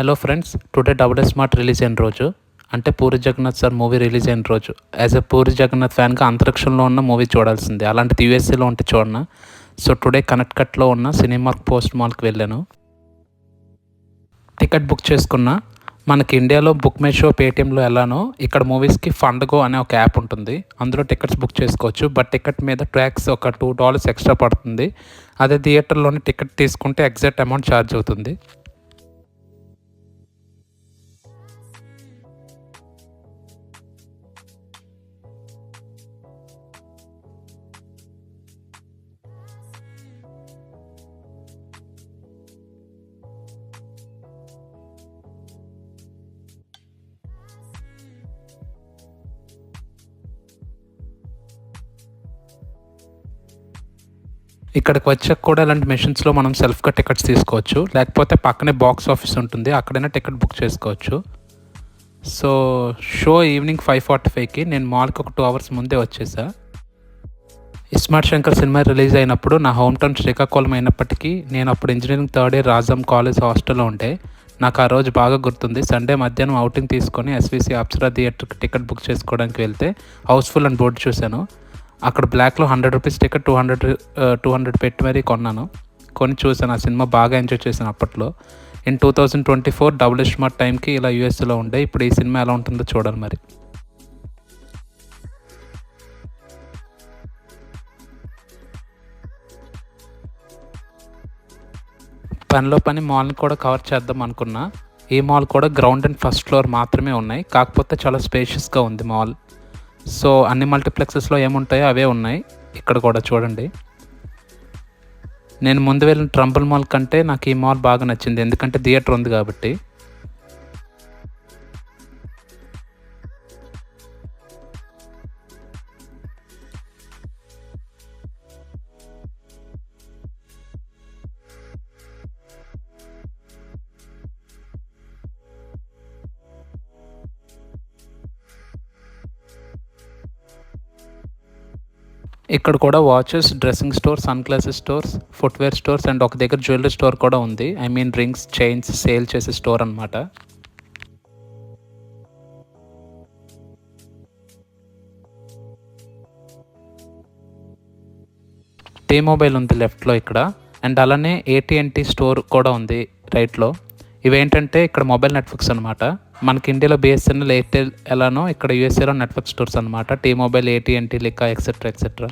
Hello friends, today double smart release అయిన రోజు, అంటే Puri Jagannadh sir movie release అయిన రోజు. యాజ్ ఎ పూరి జగన్నాథ్ ఫ్యాన్గా అంతరిక్షంలో ఉన్న మూవీ చూడాల్సిందే, అలాంటిది యూఎస్ఏలో ఉంటే చూడను. సో టుడే కనెక్ట్కట్లో ఉన్న సినిమార్క్ పోస్ట్ మాల్కి వెళ్ళాను. టికెట్ బుక్ చేసుకున్నా. మనకి ఇండియాలో బుక్ మై షో, పేటిఎంలో ఎలానో ఇక్కడ మూవీస్కి ఫండ్గో అనే ఒక యాప్ ఉంటుంది. అందులో టికెట్స్ బుక్ చేసుకోవచ్చు. బట్ టికెట్ మీద ట్యాక్స్ ఒక $2 ఎక్స్ట్రా పడుతుంది. అదే థియేటర్లోని టికెట్ తీసుకుంటే ఎగ్జాక్ట్ అమౌంట్ ఛార్జ్ అవుతుంది. ఇక్కడికి వచ్చాక కూడా ఇలాంటి మెషిన్స్లో మనం సెల్ఫ్గా టికెట్స్ తీసుకోవచ్చు, లేకపోతే పక్కనే బాక్స్ ఆఫీస్ ఉంటుంది, అక్కడైనా టికెట్ బుక్ చేసుకోవచ్చు. సో షో ఈవినింగ్ 5:45కి, నేను మాల్కి ఒక 2 hours ముందే వచ్చేసా. ఇస్మార్ట్ శంకర్ సినిమా రిలీజ్ అయినప్పుడు నా హోమ్ టౌన్ శ్రీకాకుళం అయినప్పటికీ నేను అప్పుడు engineering third year Rajam college హాస్టల్లో ఉండే. నాకు ఆ రోజు బాగా గుర్తుంది. సండే మధ్యాహ్నం అవుటింగ్ తీసుకొని ఎస్విసి అప్సరా థియేటర్కి టికెట్ బుక్ చేసుకోవడానికి వెళ్తే హౌస్ఫుల్ అని బోర్డు చూశాను. అక్కడ బ్లాక్లో ₹100 టికెట్ 200 పెట్టి మరీ కొన్నాను. కొని చూసాను. ఆ సినిమా బాగా ఎంజాయ్ చేశాను అప్పట్లో. ఇన్ 2024 డబుల్ స్మార్ట్ టైంకి ఇలా యూఎస్లో ఉండే. ఇప్పుడు ఈ సినిమా ఎలా ఉంటుందో చూడాలి మరి. పనిలో పని మాల్ని కూడా కవర్ చేద్దాం అనుకున్నా. ఈ మాల్ కూడా గ్రౌండ్ అండ్ ఫస్ట్ ఫ్లోర్ మాత్రమే ఉన్నాయి, కాకపోతే చాలా స్పేషియస్గా ఉంది మాల్. సో అన్ని మల్టీప్లెక్సెస్లో ఏముంటాయో అవే ఉన్నాయి ఇక్కడ కూడా చూడండి. నేను ముందు వెళ్ళిన ట్రంబల్ మాల్ కంటే నాకు ఈ మాల్ బాగా నచ్చింది, ఎందుకంటే థియేటర్ ఉంది కాబట్టి. ఇక్కడ కూడా watches, dressing store, sunglasses stores, footwear stores and ఒక దగ్గర జ్యువెలరీ స్టోర్ కూడా ఉంది. I mean rings, chains sale చేసే స్టోర్ అనమాట. T-Mobile ఉంది లెఫ్ట్లో ఇక్కడ, అండ్ అలానే AT&T స్టోర్ కూడా ఉంది రైట్లో. ఇవేంటంటే ఇక్కడ మొబైల్ నెట్వర్క్స్ అనమాట. మనకి ఇండియాలో BSNL, ఎయిర్టెల్ ఎలానో ఇక్కడ యూఎస్ఏలో నెట్వర్క్ స్టోర్స్ అనమాట. T-Mobile, AT&T, like a etcetera.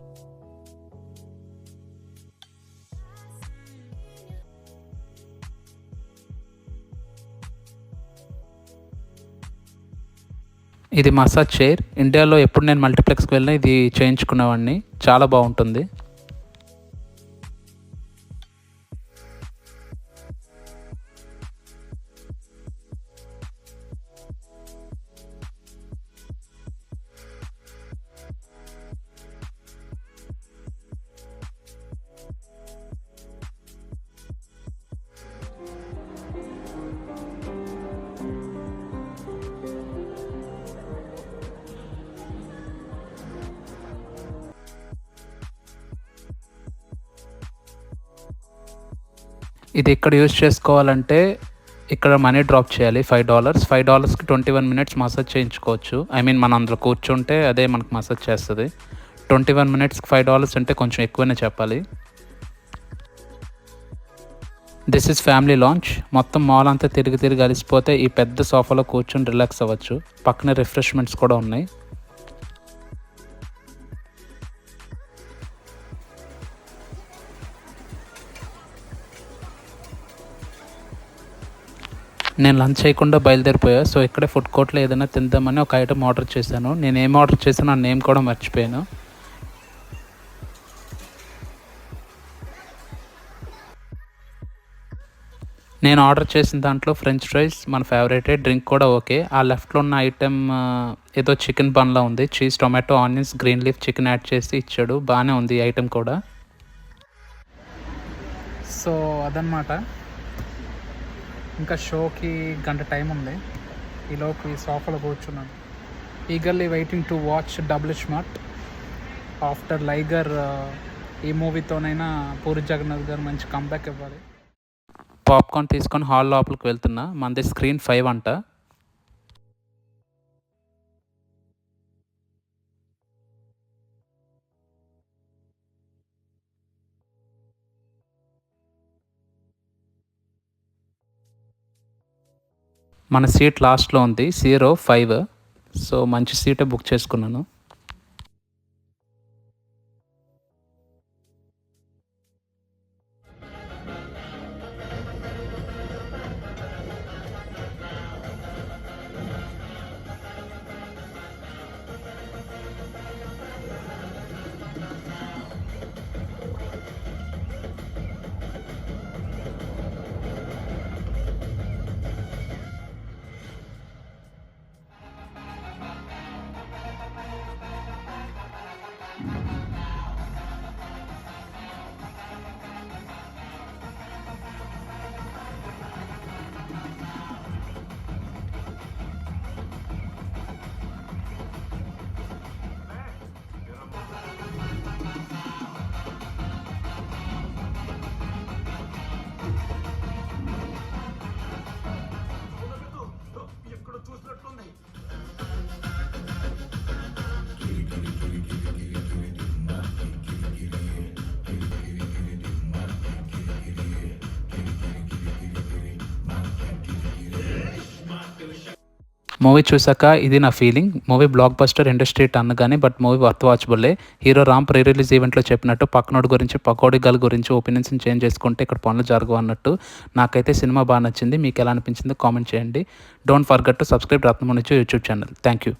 ఇది మసాజ్ చైర్. ఇండియాలో ఎప్పుడు నేను మల్టీప్లెక్స్కి వెళ్ళినా ఇది చేయించుకునేవాడిని, చాలా బాగుంటుంది. ఇది ఇక్కడ యూజ్ చేసుకోవాలంటే ఇక్కడ మనీ డ్రాప్ చేయాలి $5. $5కి 21 minutes మసాజ్ చేయించుకోవచ్చు. ఐ మీన్ మనం అందులో కూర్చుంటే అదే మనకు మసాజ్ చేస్తుంది. 21 minutesకి $5 అంటే కొంచెం ఎక్కువనే చెప్పాలి. This is family launch. మొత్తం మాల్ అంతా తిరిగి అలిసిపోతే ఈ పెద్ద సోఫాలో కూర్చొని రిలాక్స్ అవ్వచ్చు. పక్కనే రిఫ్రెష్మెంట్స్ కూడా ఉన్నాయి. నేను లంచ్ చేయకుండా బయలుదేరిపోయా. సో ఇక్కడే ఫుడ్ కోర్ట్లో ఏదైనా తిందామని ఒక ఐటమ్ ఆర్డర్ చేశాను. నేను ఏం ఆర్డర్ చేశానో ఆ నేమ్ కూడా మర్చిపోయాను. నేను ఆర్డర్ చేసిన దాంట్లో ఫ్రెంచ్ ఫ్రైస్ మన ఫేవరెటే, డ్రింక్ కూడా ఓకే. ఆ లెఫ్ట్లో ఉన్న ఐటెం ఏదో చికెన్ బన్లా ఉంది. Cheese, tomato, onions, green leaf chicken add చేసి ఇచ్చాడు. బాగానే ఉంది ఈ ఐటెం కూడా. సో అదనమాట. ఇంకా షోకి గంట టైం ఉంది. ఈలోపు ఈ సోఫాలో కూర్చున్నాను, eagerly waiting to watch Double Smart after Liger. ఈ మూవీతోనైనా పూరి జగన్నాథ్ గారు మంచి కంబ్యాక్ ఇవ్వాలి. పాప్కార్న్ తీసుకొని హాల్ లోపలికి వెళ్తున్నా. మనది స్క్రీన్ 5 అంట. మన సీట్ లాస్ట్లో ఉంది 05. సో మంచి సీటే బుక్ చేసుకున్నాను. మూవీ చూసాక ఇది నా feeling. Movie blockbuster industry అనగానే బట్ మూవీ వర్త్ వాచబుల్లే. హీరో రామ్ ప్రీ రిలీజ్ ఈవెంట్లో చెప్పినట్టు పక్కనోడి గురించి పకోడీ గల్ గురించి ఒపీనియన్స్ని చేంజ్ చేసుకుంటే ఇక్కడ పనులు జరగవు అన్నట్టు. నాకైతే సినిమా బాగా నచ్చింది. మీకు ఎలా అనిపించిందో కామెంట్ చేయండి. డోంట్ ఫర్గెట్ టు సబ్స్క్రైబ్ రత్నమునిచు యూట్యూబ్ ఛానల్. Thank you.